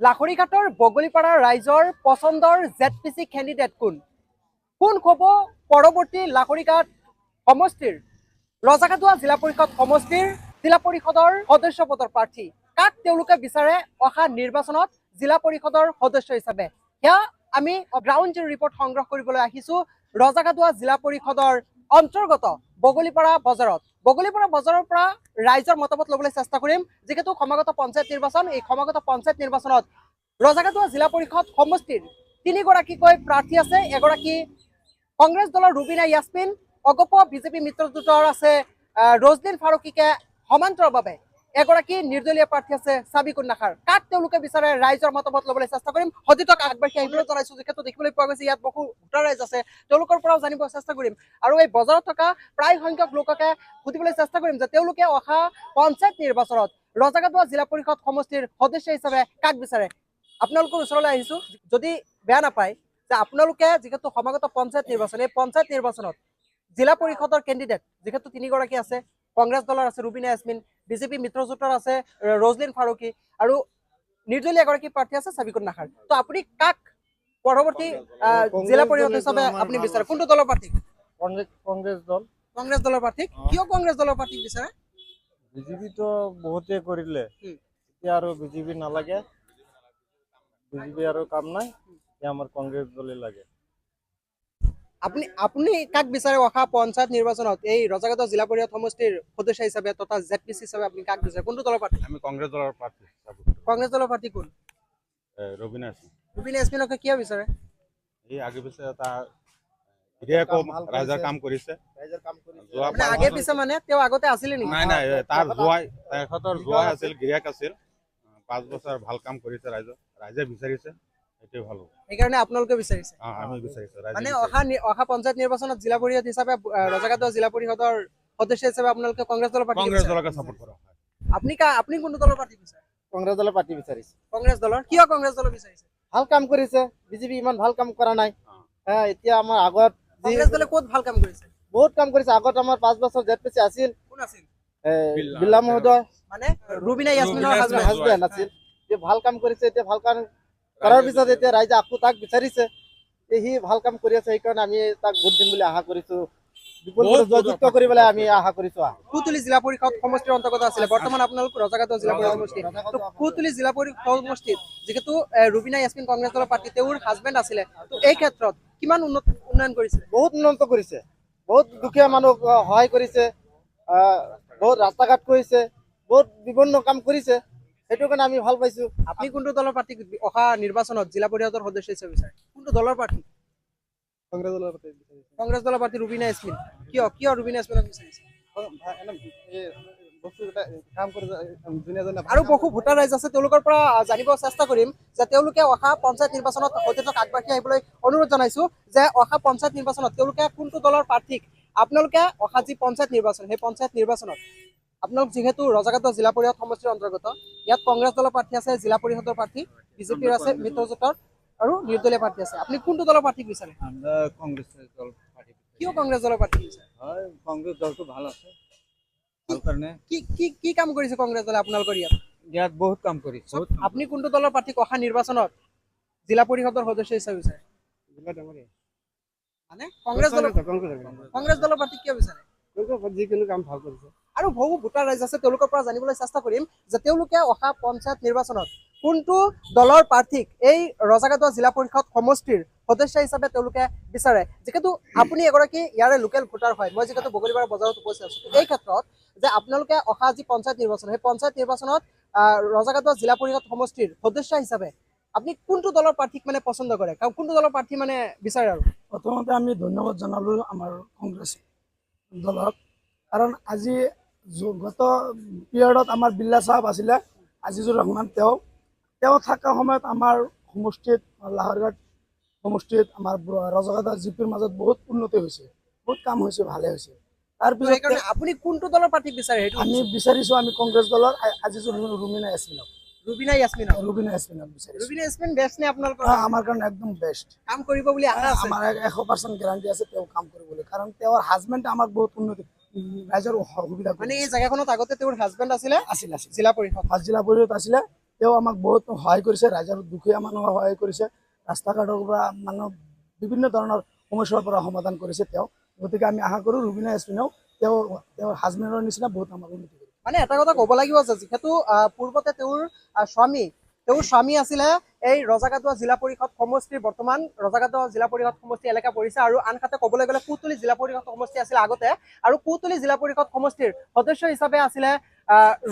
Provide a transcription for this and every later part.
লাখৰিঘাটৰ বগলীপাৰা ৰাইজৰ পচন্দৰ জেডপিচি কেণ্ডিডেট কোন হ'ব পৰৱৰ্তী লাখৰিঘাট সমষ্টিৰ ৰজাগাটুৱা জিলা পৰিষদ সমষ্টিৰ জিলা পৰিষদৰ সদস্য পদৰ প্ৰাৰ্থী কাক তেওঁলোকে বিচাৰে অহা নিৰ্বাচনত জিলা পৰিষদৰ সদস্য হিচাপে সেয়া আমি গ্ৰাউণ্ড জিৰ' ৰিপৰ্ট সংগ্ৰহ কৰিবলৈ আহিছো ৰজাগাটুৱা জিলা পৰিষদৰ অন্তৰ্গত বগলীপাৰা বজাৰৰ পৰা ৰাইজৰ মতামত ল'বলৈ চেষ্টা কৰিম যিহেতু সমাগত পঞ্চায়ত নিৰ্বাচন এই সমাগত পঞ্চায়ত নিৰ্বাচনত ৰজাগাটুৱা জিলা পৰিষদ সমষ্টিৰ তিনিগৰাকীকৈ প্ৰাৰ্থী আছে এগৰাকী কংগ্ৰেছ দলৰ ৰুবিনা ইয়াছমিন অগপ বিজেপি মিত্ৰজোঁটৰ আছে ৰজলিন ফাৰুকীকে সমান্তৰালভাৱে এগৰাকী নিৰ্দলীয় প্ৰাৰ্থী আছে সাবিকুন নাখাৰ কাক তেওঁলোকে বিচাৰে ৰাইজৰ মতামত ল'বলৈ চেষ্টা কৰিম সদিতক আগবাঢ়ি আহিবলৈ জনাইছো যিহেতু দেখিবলৈ পোৱা গৈছে ইয়াত বহু ভোটাৰ ৰাইজ আছে তেওঁলোকৰ পৰাও জানিব চেষ্টা কৰিম আৰু এই বজাৰত থকা প্ৰায় সংখ্যক লোককে সুধিবলৈ চেষ্টা কৰিম যে তেওঁলোকে অহা পঞ্চায়ত নিৰ্বাচনত ৰজাগাটুৱা জিলা পৰিষদ সমষ্টিৰ সদস্য হিচাপে কাক বিচাৰে আপোনালোকৰ ওচৰলৈ আহিছো যদি বেয়া নাপায় যে আপোনালোকে যিহেতু সমাগত পঞ্চায়ত নিৰ্বাচন এই পঞ্চায়ত নিৰ্বাচনত জিলা পৰিষদৰ কেণ্ডিডেট যিহেতু তিনিগৰাকী আছে কংগ্ৰেছ দলৰ আছে ৰুবিনা ইয়াছমিন বিজেপি মিত্ৰজোঁটৰ আছে ৰজলিন ফাৰুকী আৰু নিৰ্দলীয় এগৰাকী প্ৰাৰ্থী আছে সাবিকুন নাখাৰ তো আপুনি কাক পৰৱৰ্তী জিলা পৰিষদ হিচাপে আপুনি বিচাৰে কোনটো দলৰ প্ৰাৰ্থী কংগ্ৰেছ দলৰ প্ৰাৰ্থী কিয় কংগ্ৰেছ দলৰ প্ৰাৰ্থী বিচাৰে বিজেপি তো বহুতে কৰিলে এতিয়া আৰু বিজেপি নালাগে বিজেপি আৰু কাম নাই আমাৰ কংগ্ৰেছ দলে লাগে আপুনি কাক বিচাৰে অহা পঞ্চায়ত নিৰ্বাচনত এই ৰজাগাটুৱা জিলা পৰিষদ সমষ্টিৰ সদস্য হিচাপে তথা জেডপিচি হিচাপে আপুনি কাক বিচাৰে কোনটো দলৰ প্ৰাৰ্থী আমি কংগ্ৰেছ দলৰ প্ৰাৰ্থী কংগ্ৰেছ দলৰ প্ৰাৰ্থী কোন ৰবিনা ৰুবিনা ইয়াছমিনকে কিয় বিচাৰে এই আগে পিছে এটা গিৰিয়াকো ৰাইজৰ কাম কৰিছে মানে আগে পিছে মানে তেওঁ আগতে আছিলে নেকি নাই তাৰ তেখেতৰ জোৱাই আছিল গিৰিয়াক আছিল 5 বছৰ ভাল কাম কৰিছে ৰাইজে বিচাৰিছে এইটোৱে ভাল হ'ব সেইকাৰণে আপোনালোকে বিচাৰিছে আমি বিচাৰিছো মানে অহা পঞ্চায়ত নিৰ্বাচনত জিলা পৰিষদ হিচাপে ৰজাগাটুৱা জিলা পৰিষদৰ সদস্য হিচাপে আপোনালোকে কংগ্ৰেছ দলৰ প্ৰাৰ্থী কংগ্ৰেছ দলকে সাপোৰ্ট কৰা আপুনি কোনটো দলৰ প্ৰাৰ্থী বিচাৰে কংগ্ৰেছ দলে পাৰ্টি বিচাৰিছে কংগ্ৰেছ দলৰ কিয় কংগ্ৰেছ দলৰ বিচাৰিছে ভাল কাম কৰিছে বিজেপি ইমান ভাল কাম কৰা নাই এতিয়া আমাৰ আগত কংগ্ৰেছ দলে ক'ত ভাল কাম কৰিছে বহুত কাম কৰিছে আগত আমাৰ 5 বছৰ জেডপিচি আছিল কোন আছিল বিল্লা মহোদয় মানে ৰুবিনা ইয়াছমিনৰ হাজবেণ্ড আছিল যে ভাল কাম কৰিছে এতিয়া ভাল কাম কৰাৰ পিছত এতিয়া ৰাইজে আকৌ তাক বিচাৰিছে সি ভাল কাম কৰি আছে সেইকাৰণে আমি তাক ভোট দিম বুলি আশা কৰিছো জয়যুক্ত কৰিবলৈ আমি আশা কৰিছো কুতুলি জিলা পৰিষদ সমষ্টিৰ অন্তৰ্গত আছিলে বৰ্তমান আপোনালোক ৰজাগাটুৱা জিলা পৰিষদ সমষ্টি কুতুলি জিলা পৰিষদ সমষ্টিত যিহেতু ৰুবিনা ইয়াছমিন কংগ্ৰেছ দলৰ প্ৰাৰ্থী তেওঁৰ হাজবেণ্ড আছিলে তো এই ক্ষেত্ৰত কিমান উন্নয়ন কৰিছে বহুত উন্নত কৰিছে বহুত দুখীয়া মানুহ সহায় কৰিছে বহুত ৰাস্তা ঘাট কৰিছে বহুত বিভিন্ন কাম কৰিছে সেইটো কাৰণে আমি ভাল পাইছো আপুনি কোনটো দলৰ প্ৰাৰ্থী অহা নিৰ্বাচনত জিলা পৰিষদৰ সদস্য হিচাপে বিচাৰে কোনটো দলৰ প্ৰাৰ্থী কংগ্ৰেছ দলৰ প্ৰাৰ্থী ৰুবিনা ইয়াছমিন কিয় ৰুবিনা ইয়াছমিনক বিচাৰিছে আৰু বহু ভোটাৰ ৰাইজ আছে তেওঁলোকৰ পৰা জানিব চেষ্টা কৰিম যে তেওঁলোকে অহা পঞ্চায়ত নিৰ্বাচনত সতীৰ্থক আগবাঢ়ি আহিবলৈ অনুৰোধ জনাইছো যে অহা পঞ্চায়ত নিৰ্বাচনত তেওঁলোকে কোনটো দলৰ প্ৰাৰ্থীক আপোনালোকে অহা যি পঞ্চায়ত নিৰ্বাচন সেই পঞ্চায়ত নিৰ্বাচনত আপোনালোক যিহেতু ৰজাগাটুৱা জিলা পৰিষদ সমষ্টিৰ অন্তৰ্গত ইয়াত কংগ্ৰেছ দলৰ প্ৰাৰ্থী আছে জিলা পৰিষদৰ প্ৰাৰ্থী বিজেপিৰ আছে মিত্ৰজোঁটৰ আৰু নিৰ্দলীয় প্ৰাৰ্থী আছে আপুনি কোনটো দলৰ প্ৰাৰ্থীক বিচাৰে কিয় কংগ্ৰেছ দলৰ প্ৰাৰ্থী বিচাৰে কংগ্ৰেছ দলটো ভাল আছে কি কাম কৰিছে কংগ্ৰেছ দলে আপোনালোকৰ ইয়াত বহুত কাম কৰিছে আপুনি কোনটো দলৰ প্ৰাৰ্থীক অহা নিৰ্বাচনত জিলা পৰিষদৰ সদস্য হিচাপে বিচাৰে মানে কংগ্ৰেছ দলৰ প্ৰাৰ্থীক কিয় বিচাৰে যিকোনো কাম ভাল কৰিছে আৰু বহু ভোটাৰ ৰাইজ আছে তেওঁলোকৰ পৰা জানিবলৈ চেষ্টা কৰিম যে তেওঁলোকে অহা পঞ্চায়ত নিৰ্বাচনত কোনটো দলৰ প্ৰাৰ্থীক এই ৰজাগাটুৱা জিলা পৰিষদ সমষ্টিৰ সদস্য হিচাপে তেওঁলোকে বিচাৰে যিহেতু আপুনি এগৰাকী ইয়াৰে লোকেল ভোটাৰ হয় মই যিহেতু বগলীপাৰা বজাৰত উপস্থিত আছো এই ক্ষেত্ৰত যে আপোনালোকে অহা যি পঞ্চায়ত নিৰ্বাচন সেই পঞ্চায়ত নিৰ্বাচনত ৰজাগাটুৱা জিলা পৰিষদ সমষ্টিৰ সদস্য হিচাপে আপুনি কোনটো দলৰ প্ৰাৰ্থীক মানে পচন্দ কৰে কাৰণ কোনটো দলৰ প্ৰাৰ্থী মানে বিচাৰে আৰু প্ৰথমতে আমি ধন্যবাদ জনালো আমাৰ কংগ্ৰেছ দলক কাৰণ আজি গত পিৰিয়ডত আমাৰ বিল্লা চাহাব আছিলে আজিজুৰ ৰহমান তেওঁ থকা সময়ত আমাৰ সমষ্টিত লাহৰঘাট সমষ্টিত আমাৰ ৰজাগাটুৱা জিপিৰ মাজত বহুত উন্নতি হৈছে বহুত কাম হৈছে ভালে হৈছে তাৰপিছত আপুনি কোনটো দলৰ প্ৰাৰ্থীক বিচাৰে আমি বিচাৰিছো আমি কংগ্ৰেছ দলৰ আজিজুৰ ৰুবিনা ইয়াছমিনক বিচাৰিছো বেষ্ট নে আপোনালোকৰ আমাৰ কাৰণে একদম বেষ্ট কাম কৰিব বুলি আশা আছে আমাৰ 100% গ্যাৰান্টি আছে তেওঁ কাম কৰিবলৈ কাৰণ তেওঁৰ হাজবেণ্ড আমাক বহুত উন্নতি ৰাইজৰ সুবিধা মানে এই জায়গাখনত আগতে তেওঁৰ হাজবেণ্ড আছিলে জিলা পৰিষদ জিলা পৰিষদ আছিলে তেওঁ আমাক বহুত সহায় কৰিছে, ৰাইজৰ দুখীয়া মানুহক সহায় কৰিছে, ৰাস্তা ঘাটৰ পৰা মানুহ বিভিন্ন ধৰণৰ সমস্যাৰ পৰা সমাধান কৰিছে তেওঁ। গতিকে আমি আশা কৰোঁ ৰুবিনা এছপিনেও তেওঁৰ হাজবেণ্ডৰ নিচিনা বহুত আমাক উন্নতি কৰিব। মানে এটা কথা ক'ব লাগিব যে যিহেতু পূৰ্বতে তেওঁৰ স্বামী আছিলে এই ৰজাগাদুৱা জিলা পৰিষদ সমষ্টিৰ, বৰ্তমান ৰজাগাদুৱা জিলা পৰিষদ সমষ্টি এলেকা পৰিছে, আৰু আনহাতে ক'বলৈ গ'লে কুতুলি জিলা পৰিষদ সমষ্টি আছিলে আগতে, আৰু কুতুলি জিলা পৰিষদ সমষ্টিৰ সদস্য হিচাপে আছিলে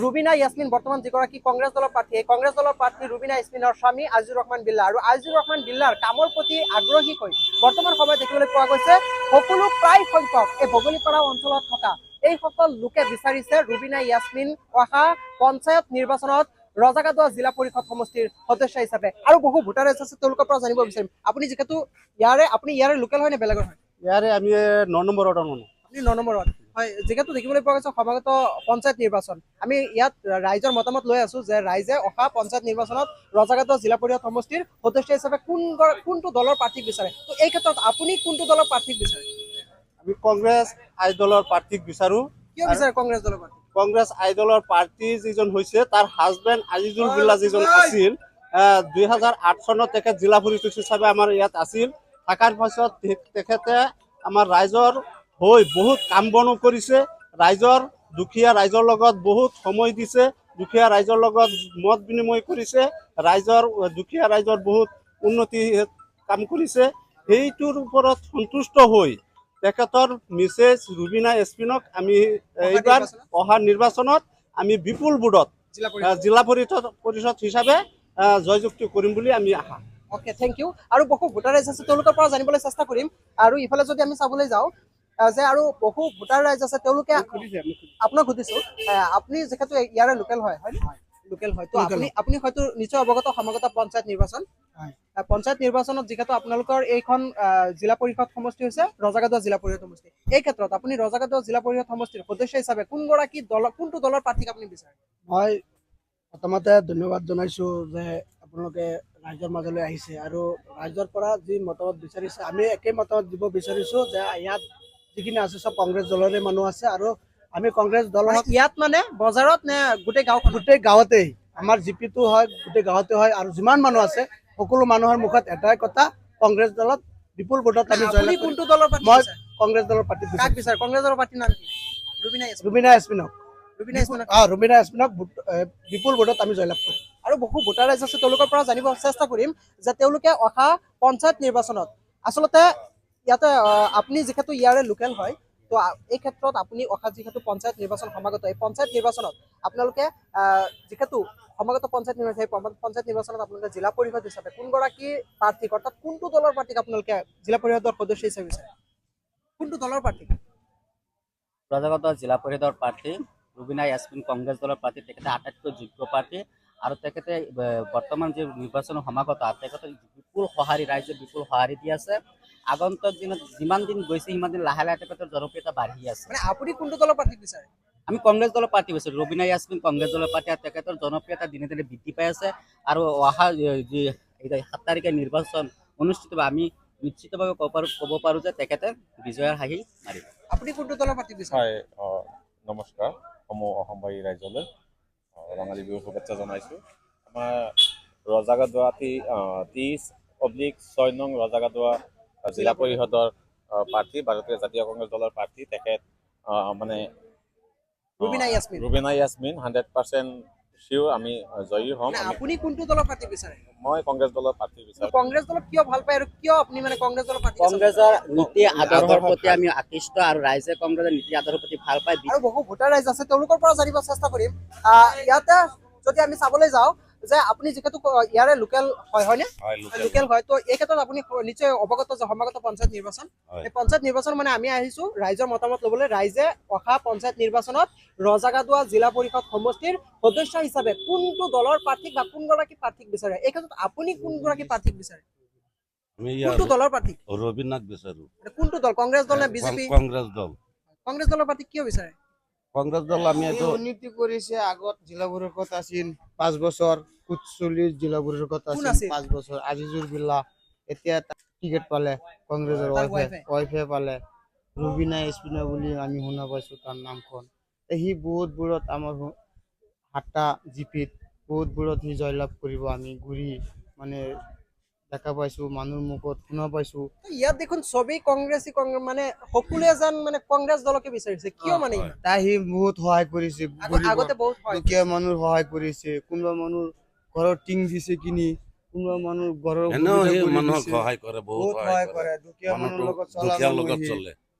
ৰুবিনা ইয়াছমিন, বৰ্তমান যিগৰাকী কংগ্ৰেছ দলৰ প্ৰাৰ্থী। এই কংগ্ৰেছ দলৰ প্ৰাৰ্থী ৰুবিনা ইয়াছমিনৰ স্বামী আজিজুৰ ৰহমান বিল্লা, আৰু আজিজুৰ ৰহমান বিল্লাৰ কামৰ প্ৰতি আগ্ৰহী হৈ বৰ্তমান সময়ত দেখিবলৈ পোৱা গৈছে সকলো প্ৰায় সংখ্যক এই বগলীপাৰা অঞ্চলত থকা এইসকল লোকে বিচাৰিছে ৰুবিনা ইয়াছমিন অহা পঞ্চায়ত নিৰ্বাচনত ৰজাগাদুৱা জিলা পৰিষদ সমষ্টিৰ সদস্য হিচাপে। আৰু বহু ভোটাৰ আছে তেওঁলোকৰ পৰা জানিব বিচাৰিম, আপুনি যিহেতু ইয়াৰে লোকেল হয় নে বেলেগৰ হয়? ইয়াৰে আমি 9 নম্বৰৰ মানুহ। আপুনি 9 নম্বৰত হয়। যিহেতু দেখিবলৈ পোৱা গৈছে সমাগত পঞ্চায়ত নিৰ্বাচন, আমি ইয়াত ৰাইজৰ মতামত লৈ আছো যে ৰাইজে অহা পঞ্চায়ত নিৰ্বাচনত ৰজাগাদুৱা জিলা পৰিষদ সমষ্টিৰ সদস্য হিচাপে কোনটো দলৰ প্ৰাৰ্থীক বিচাৰে। তো এই ক্ষেত্ৰত আপুনি কোনটো দলৰ প্ৰাৰ্থীক বিচাৰে? আমি কংগ্ৰেছ আই দলৰ প্ৰাৰ্থীক বিচাৰোঁ। কিয় বিচাৰে কংগ্ৰেছ দলৰ প্ৰাৰ্থী? কংগ্ৰেছ আই দলৰ প্ৰাৰ্থী যিজন হৈছে তাৰ হাজবেণ্ড আজিজুল বিল্লা যিজন আছিল, 2008 চনত তেখেত জিলা পৰিষদ হিচাপে আমাৰ ইয়াত আছিল। থকাৰ পাছত তেখেতে আমাৰ ৰাইজৰ হৈ বহুত কাম বনো কৰিছে, দুখীয়া ৰাইজৰ লগত বহুত সময় দিছে, দুখীয়া ৰাইজৰ লগত মত বিনিময় কৰিছে, দুখীয়া ৰাইজৰ বহুত উন্নতি কাম কৰিছে। সেইটোৰ ওপৰত সন্তুষ্ট হৈ তেখেতৰ মিছেছ ৰুবিনা এছপিনক আমি এইবাৰ অহা নিৰ্বাচনত আমি বিপুল ভোটত জিলা পৰিষদ হিচাপে জয়যুক্তি কৰিম বুলি আমি আশা। Okay, thank you. আৰু বহু ভোটাৰ ৰাইজ আছে তেওঁলোকৰ পৰা জানিবলৈ চেষ্টা কৰিম। আৰু ইফালে যদি আমি চাবলৈ যাওঁ যে আৰু বহু ভোটাৰ ৰাইজ আছে তেওঁলোকে আপোনাক সুধিছো, আপুনি যিহেতু ইয়াৰে লোকেল হয় লোকেল হয়, তো আপুনি হয়তো নিশ্চয় অৱগত সমাগত পঞ্চায়ত নিৰ্বাচন। পঞ্চায়ত নিৰ্বাচনত যিহেতু আপোনালোকৰ এইখন জিলা পৰিষদ সমষ্টি হৈছে ৰজাগাদুৱা জিলা পৰিষদ সমষ্টি, এই ক্ষেত্ৰত আপুনি ৰজাগাদুৱা জিলা পৰিষদ সমষ্টিৰ সদস্য হিচাপে কোনটো দলৰ প্ৰাৰ্থীক আপুনি বিচাৰে? মই প্ৰথমতে ধন্যবাদ জনাইছোঁ যে আপোনালোকে ৰাইজৰ মাজলৈ আহিছে, আৰু ৰাইজৰ পৰা যি মতামত বিচাৰিছে আমি একে মতামত দিব বিচাৰিছোঁ যে ইয়াত যিখিনি আছে চব কংগ্ৰেছ দলৰে মানুহ আছে, আৰু আমি কংগ্ৰেছ দলৰ ইয়াত মানে বজাৰত নে গোটেই গাঁৱতেই আমাৰ জিপিটো হয়, গোটেই গাঁৱতে হয়, আৰু যিমান মানুহ আছে সকলো মানুহৰ মুখত এটাই কথা, কংগ্ৰেছ দলত বিপুল ভোটত আমি জয়লাভ কৰিম। কোনটো দলৰ প্ৰাৰ্থী? মই কংগ্ৰেছ দলৰ প্ৰাৰ্থীক বিচাৰে। কংগ্ৰেছ দলৰ প্ৰাৰ্থীৰ নাম কি? ৰুবিনা এছপিনক বিপুল ভোটত আমি জয়লাভ কৰিম। আৰু বহু ভোটাৰ ৰাইজ আছে তেওঁলোকৰ পৰা জানিব চেষ্টা কৰিম যে তেওঁলোকে অহা পঞ্চায়ত নিৰ্বাচনত আচলতে ইয়াতে আপুনি যিহেতু ইয়াৰে লোকেল হয়, তো এই ক্ষেত্ৰত আপুনি অহা যিহেতু পঞ্চায়ত নিৰ্বাচন সমাগত, এই পঞ্চায়ত নিৰ্বাচনত আপোনালোকে যিহেতু সমাগত পঞ্চায়ত নিৰ্বাচনত আপোনালোকে জিলা পৰিষদ হিচাপে কোনগৰাকী প্ৰাৰ্থীক, অৰ্থাৎ কোনটো দলৰ প্ৰাৰ্থীক আপোনালোকে জিলা পৰিষদৰ সদস্য হিচাপে বিচাৰে? কোনটো দলৰ প্ৰাৰ্থী? ৰজাগাদুৱা জিলা পৰিষদৰ প্ৰাৰ্থী ৰুবিনা ইয়াছমিন কংগ্ৰেছ দলৰ প্ৰাৰ্থী, তেখেতে আটাইতকৈ যোগ্য প্ৰাৰ্থী, আৰু তেখেতে বৰ্তমান যে নিৰ্বাচন সমাগত তেখেতে বিপুল সঁহাৰি, ৰাইজে বিপুল সঁহাৰি দি আছে। আগন্তুক দিনত যিমান দিন গৈছে সিমান দিন লাহে লাহে তেখেতৰ জনপ্ৰিয়তা বাঢ়ি আছে। মানে আপুনি কোনটো দলৰ প্ৰাৰ্থীক বিচাৰে? আমি কংগ্ৰেছ দলৰ প্ৰাৰ্থী বিচাৰোঁ। ৰুবিনা ইয়াছমিন কংগ্ৰেছ দলৰ প্ৰাৰ্থী, আৰু তেখেতৰ জনপ্ৰিয়তা দিনে দিনে বৃদ্ধি পাই আছে, আৰু অহা যি 7 তাৰিখে নিৰ্বাচন অনুষ্ঠিত হ'ব, আমি নিশ্চিতভাৱে ক'ব পাৰোঁ যে তেখেতে বিজয়ৰ হাঁহি মাৰিব। আপুনি কোনটো দলৰ প্ৰাৰ্থীক বিচাৰে? হয়, নমস্কাৰ অসমবাসী ৰাইজলৈ ৰঙালী বিহুৰ শুভেচ্ছা জনাইছোঁ। আমাৰ ৰজাগাদুৱা 30/6 নং ৰজাগাদুৱা জিলা পৰিষদৰ প্ৰাৰ্থী, ভাৰতীয় জাতীয় কংগ্ৰেছ দলৰ প্ৰাৰ্থী, তেখেত মানে ৰুবিনা ইয়াছমিন 100% চিয়ৰ আমি জয়ী হ'ম। আপুনি কোনটো দলৰ প্ৰাৰ্থী বিচাৰে? মই কংগ্ৰেছ দলৰ প্ৰাৰ্থী বিচাৰোঁ। কংগ্ৰেছ দলক কিয় ভাল পায় আৰু কিয় আপুনি মানে কংগ্ৰেছ দলৰ প্ৰাৰ্থী? কংগ্ৰেছৰ নীতি আদৰ্শৰ প্ৰতি আমি আকৃষ্ট, আৰু ৰাইজে কংগ্ৰেছৰ নীতি আদৰ্শৰ প্ৰতি ভাল পায়। আৰু বহু ভোটাৰ ৰাইজ আছে তেওঁলোকৰ পৰা জানিব চেষ্টা কৰিম। ইয়াতে যদি আমি চাবলৈ যাওঁ যে আপুনি যিহেতু ইয়াৰে লোকেল হয়নে? লোকেল হয়, তো এই ক্ষেত্ৰত আপুনি নিশ্চয় অৱগত যে সমাগত পঞ্চায়ত নিৰ্বাচন, এই পঞ্চায়ত নিৰ্বাচন মানে আমি আহিছো ৰাইজৰ মতামত ল'বলৈ। ৰাইজে অহা পঞ্চায়ত নিৰ্বাচনত ৰজাগাদুৱা জিলা পৰিষদ সমষ্টিৰ সদস্য হিচাপে কোনটো দলৰ প্ৰাৰ্থীক বা কোনগৰাকী প্ৰাৰ্থীক বিচাৰে? এই ক্ষেত্ৰত আপুনি কোনগৰাকী প্ৰাৰ্থীক বিচাৰে? কোনটো দলৰ প্ৰাৰ্থী? ৰবীন্দ্ৰনাথ বিচাৰো। কোনটো দল, কংগ্ৰেছ দল নে বিজেপি? কংগ্ৰেছ দল। কংগ্ৰেছ দলৰ প্ৰাৰ্থীক কিয় বিচাৰে? কংগ্ৰেছ দল আমি উন্নতি কৰিছে। আগত জিলা পৰিষদ আছিল 5 বছৰ, কুচলি জিলা পৰিষদ আছিল 5 বছৰ, আজিজুৰ বিল্লা, এতিয়া টিকেট পালে কংগ্ৰেছৰ ৱাইফে পালে, ৰুবিনা এছপিনা বুলি আমি শুনা পাইছোঁ তাৰ নামখন। সি বহুত দূৰত আমাৰ 7টা জিপিত বহুতবোৰত সি জয়লাভ কৰিব আমি ঘূৰি মানে দেখা পাইছোঁ মানুহৰ মুখত শুনা পাইছোঁ। ইয়াত দেখোন চবেই কংগ্ৰেছী মানে সকলোৱে যেন মানে কংগ্ৰেছ দলকে বিচাৰিছে কিয় মানে ইমান? তাই সি বহুত সহায় কৰিছে, আগতে বহুত হয় দুখীয়া মানুহৰ সহায় কৰিছে, কোনোবা মানুহৰ ঘৰৰ টিং দিছে কিনি, কোনোবা মানুহৰ ঘৰৰ এনেও সুবিধা সি কৰি মানুহক দিছে। সহায় কৰে, বহুত বহুত সহায় কৰে, দুখীয়া মানুহৰ লগত চলা দুখীয়াৰ মানুহ লগত সি। চলে।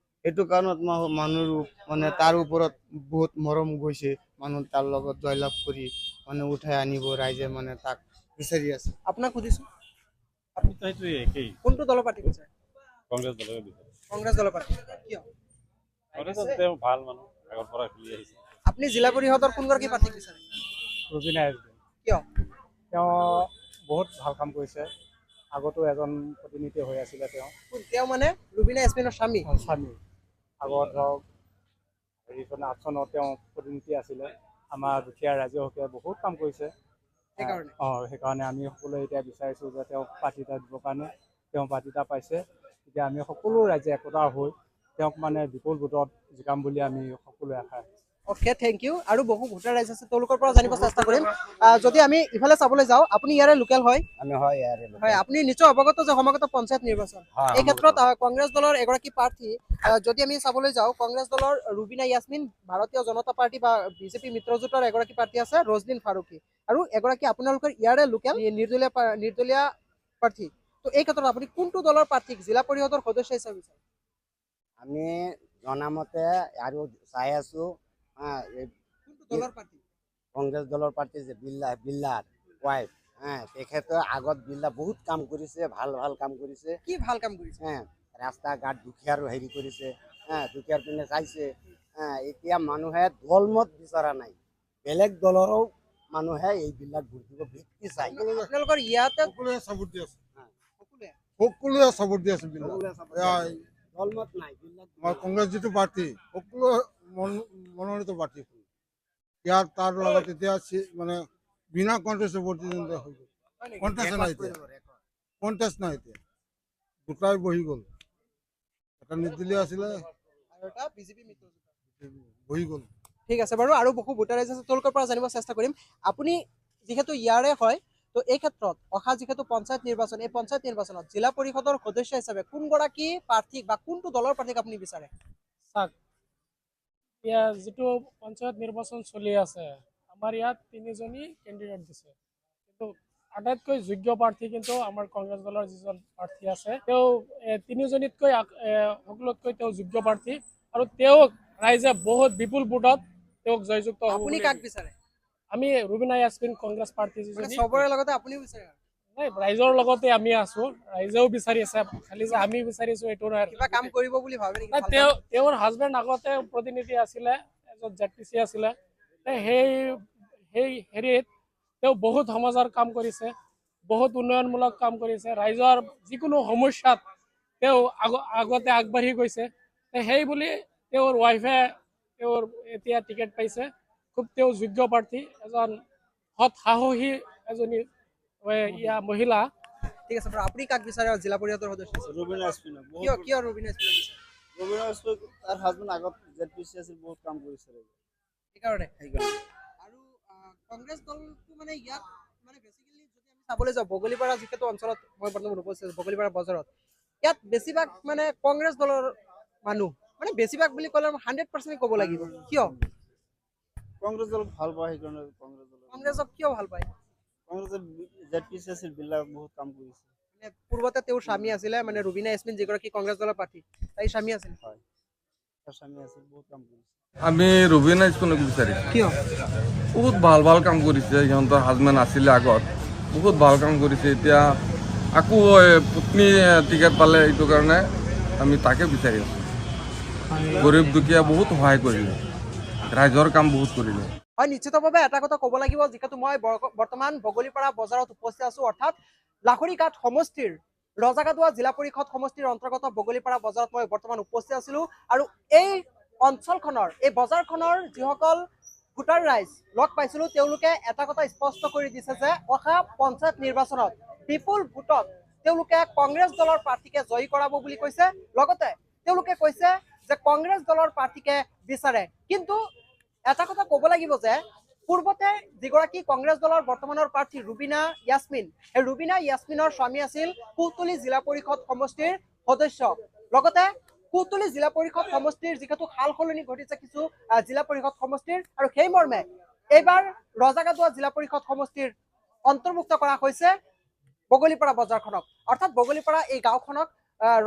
এইটো কাৰণত মানুহৰ মানে তাৰ ওপৰত বহুত মৰম গৈছে, মানুহ তাৰ লগত জয়লাভ কৰি মানে উঠাই আনিব, ৰাইজে মানে তাক বিচাৰি আছে। আপোনাক সুধিছো সেইটোৱে একেই কোনটো দলৰ প্ৰাৰ্থী বিচাৰে? কংগ্ৰেছ দলকে বিচাৰে। কংগ্ৰেছ দলৰ প্ৰাৰ্থী কিয়? কংগ্ৰেছত তেওঁ ভাল মানুহ আগৰ পৰা খেলি আহিছে। আপুনি জিলা পৰিষদৰ কোনগৰাকী প্ৰাৰ্থীক বিচাৰে? ৰুবিনা এছবিন কিয়? তেওঁ বহুত ভাল কাম কৰিছে, আগতো এজন প্ৰতিনিধি হৈ আছিলে তেওঁ মানে ৰুবিনা এছমিনৰ স্বামী। স্বামী। আগত ধৰক হেৰিখনে আঠচনত তেওঁ প্ৰতিনিধি আছিলে, আমাৰ দুখীয়া ৰাইজৰ হকে বহুত কাম কৰিছে। সেইকাৰণে সেইকাৰণে আমি সকলোৱে এতিয়া বিচাৰিছোঁ যে তেওঁক প্ৰাৰ্থী এটা দিবৰ কাৰণে। তেওঁ প্ৰাৰ্থী এটা পাইছে, এতিয়া আমি সকলো ৰাইজে একতা হৈ তেওঁক মানে বিপুল ভোটত জিকাম বুলি আমি সকলোৱে আশা ৰাখিছোঁ। Okay, thank you. আৰু বহু ভোটাৰ ৰাইজ আছে, তেওঁলোকৰ পৰা জানিব চেষ্টা কৰিম। যদি আমি ইফালে চাবলৈ যাওঁ, আপুনি ইয়াৰে লোকেল হয়? হয়, আপুনি নিশ্চয় অৱগত যে সমাগত পঞ্চায়ত নিৰ্বাচন। এই ক্ষেত্ৰত কংগ্ৰেছ দলৰ এগৰাকী প্ৰাৰ্থী যদি আমি চাবলৈ যাওঁ, কংগ্ৰেছ দলৰ ৰুবিনা ইয়াছমিন, ভাৰতীয় জনতা পাৰ্টি বা বিজেপি মিত্ৰজোঁটৰ এগৰাকী প্ৰাৰ্থী আছে ৰজনীন ফাৰুকী, আৰু এগৰাকী আপোনালোকৰ ইয়াৰে লোকেল নিৰ্দলীয় প্ৰাৰ্থী। তো এই ক্ষেত্ৰত আপুনি কোনটো দলৰ প্ৰাৰ্থীক জিলা পৰিষদৰ সদস্য হিচাপে বিচাৰে? আমি জনামতে আৰু চাই আছো কংগ্ৰেছ দলৰ প্ৰাৰ্থী যে বিল্লাৰ ৱাইফ, তেখেতে আগত বিল্লা বহুত কাম কৰিছে, ভাল ভাল কাম কৰিছে। কি ভাল কাম কৰিছে? ৰাস্তা ঘাট দুখীয়াৰ হেৰি কৰিছে, দুখীয়াৰ পিনে চাইছে। এতিয়া মানুহে দলমত বিচৰা নাই, বেলেগ দলৰো মানুহে এইবিলাক ভোট দিব ভিত্তি চাই। আপোনালোকৰ ইয়াতে সকলোৱে চাপোৰ্ট দি আছে, সকলোৱে চাপোৰ্ট দি আছে। দলমত নাই, আমাৰ কংগ্ৰেছ যিটো পাৰ্টি সকলোৱে মনোনীত প্ৰাৰ্থী, ইয়াৰ তাৰ লগত এতিয়া মানে বিনা কণ্টেষ্টে প্ৰতিদ্বন্দ্বিতা হৈ গ'ল। কণ্টেষ্ট নাই এতিয়া, দুটাই বহি গ'ল। এটা নিৰ্দলীয় আছিলে, বহি গ'ল। ঠিক আছে বাৰু, আৰু বহু ভোটাৰ ৰাইজ আছে, তেওঁলোকৰ পৰা জানিব চেষ্টা কৰিম। আপুনি যিহেতু ইয়াৰে হয়, তো এই ক্ষেত্ৰত অহা যিহেতু পঞ্চায়ত নিৰ্বাচন, এই পঞ্চায়ত নিৰ্বাচনত জিলা পৰিষদৰ সদস্য হিচাপে কোনগৰাকী প্ৰাৰ্থীক বা কোনটো দলৰ প্ৰাৰ্থীক আপুনি বিচাৰে? চাওক, এতিয়া যিটো পঞ্চায়ত নিৰ্বাচন চলি আছে, আমাৰ ইয়াত 3জনী কেণ্ডিডেট দিছে, কিন্তু আটাইতকৈ যোগ্য প্ৰাৰ্থী কিন্তু আমাৰ কংগ্ৰেছ দলৰ যিজন প্ৰাৰ্থী আছে, তেওঁ 3জনীতকৈ সকলোতকৈ তেওঁ যোগ্য প্ৰাৰ্থী, আৰু তেওঁক ৰাইজে বহুত বিপুল ভোটত তেওঁক জয়যুক্ত হ'ব। আপুনি কাক বিচাৰে? আমি ৰুবিনা ইয়াছমিন কংগ্ৰেছ প্ৰাৰ্থী চবৰে লগতে আপুনিও বিচাৰে? ৰাইজৰ লগতে আমি আছো, ৰাইজেও বিচাৰি আছে, খালি যে আমি বিচাৰিছো এইটো নহয়। কিবা কাম কৰিব বুলি ভাবে নেকি? তেওঁৰ হাজবেণ্ড আগতে প্ৰতিনিধি আছিলে, এজন ZPC আছিলে, সেই হেৰিত তেওঁ বহুত সমাজৰ কাম কৰিছে, বহুত উন্নয়নমূলক কাম কৰিছে, ৰাইজৰ যিকোনো সমস্যাত তেওঁ আগতে আগবাঢ়ি গৈছে। সেই বুলি তেওঁৰ ৱাইফে তেওঁৰ এতিয়া টিকেট পাইছে, খুব তেওঁ যোগ্য প্ৰাৰ্থী, এজন সৎ সাহসী এজনী মহিলা। ঠিক আছে বাৰু, আপুনি কাক বিচাৰে জিলা পৰিষদৰ সদস্য? ৰুবিনা এছপিন। কিয় ৰুবিনা এছপিন বিচাৰে? ৰুবিনা এছপিন তাৰ হাজবেণ্ড আগত ZPC আছিল, বহুত কাম কৰিছে সেইকাৰণে। আৰু কংগ্ৰেছ দলটো মানে ইয়াত মানে বেছিকেলি যদি আমি চাবলৈ যাওঁ, বগলীপাৰা যিহেতু অঞ্চলত মই বৰ্তমান উপস্থিত আছোঁ, বগলীপাৰা বজাৰত, ইয়াত বেছিভাগ মানে কংগ্ৰেছ দলৰ মানুহ, মানে বেছিভাগ বুলি ক'লে 100% ক'ব লাগিব। কিয় কংগ্ৰেছ দলক ভাল পায়? সেইকাৰণে কংগ্ৰেছক কিয় ভাল পায়? কংগ্ৰেছৰ ZPC আছিল, বিল্লাৰ বহুত কাম কৰিছে। পূৰ্বতে তেওঁৰ স্বামী আছিলে, মানে ৰুবিনা এছমিন যিগৰাকী কংগ্ৰেছ দলৰ প্ৰাৰ্থী, তাইৰ স্বামী আছিল। তাৰ স্বামী আছিল, বহুত কাম কৰিছে। আমি ৰুবিনা এছমিনক বিচাৰিছোঁ। কিয়? বহুত ভাল কাম কৰিছে, সিহঁতৰ হাজবেণ্ড আছিলে আগত, বহুত ভাল কাম কৰিছে। এতিয়া আকৌ পত্নী টিকেট পালে, এইটো কাৰণে আমি তাকে বিচাৰি আছোঁ। গৰীব দুখীয়া বহুত সহায় কৰিলে, ৰাইজৰ কাম বহুত কৰিলে। হয়, নিশ্চিতভাৱে এটা কথা ক'ব লাগিব, যিহেতু মই বৰ্তমান বগলীপাৰা বজাৰত উপস্থিত আছোঁ, অৰ্থাৎ লাখৰিঘাট সমষ্টিৰ ৰজাগাদুৱা জিলা পৰিষদ সমষ্টিৰ অন্তৰ্গত বগলীপাৰা বজাৰত মই বৰ্তমান উপস্থিত আছিলোঁ। আৰু এই অঞ্চলখনৰ, এই বজাৰখনৰ যিসকল ভোটাৰ ৰাইজ লগ পাইছিলোঁ, তেওঁলোকে এটা কথা স্পষ্ট কৰি দিছে যে অহা পঞ্চায়ত নিৰ্বাচনত বিপুল ভোটত তেওঁলোকে কংগ্ৰেছ দলৰ প্ৰাৰ্থীকে জয়ী কৰাব বুলি কৈছে। লগতে তেওঁলোকে কৈছে যে কংগ্ৰেছ দলৰ প্ৰাৰ্থীকে বিচাৰে। কিন্তু এটা কথা ক'ব লাগিব যে পূৰ্বতে যিগৰাকী কংগ্ৰেছ দলৰ বৰ্তমানৰ প্ৰাৰ্থী ৰুবিনা ইয়াছমিন, এই ৰুবিনা ইয়াছমিনৰ স্বামী আছিল কুতুলি জিলা পৰিষদ সমষ্টিৰ সদস্য। লগতে কুতুলি জিলা পৰিষদ সমষ্টিৰ যিহেতু সাল সলনি ঘটিছে কিছু জিলা পৰিষদ সমষ্টিৰ, আৰু সেই মৰ্মে এইবাৰ ৰজাগাদুৱা জিলা পৰিষদ সমষ্টিৰ অন্তৰ্ভুক্ত কৰা হৈছে বগলীপাৰা বজাৰখনক। অৰ্থাৎ বগলীপাৰা এই গাঁওখনক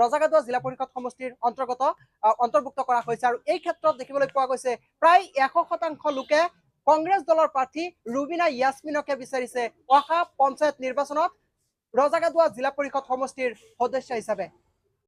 ৰজাগাদুৱা জিলা পৰিষদ সমষ্টিৰ অন্তৰ্ভুক্ত কৰা হৈছে। আৰু এই ক্ষেত্ৰত দেখিবলৈ পোৱা গৈছে প্ৰায় 100% লোকে কংগ্ৰেছ দলৰ প্ৰাৰ্থী ৰুবিনা ইয়াছমিনকে বিচাৰিছে অহা পঞ্চায়ত নিৰ্বাচনত ৰজাগাদুৱা জিলা পৰিষদ সমষ্টিৰ সদস্য হিচাপে।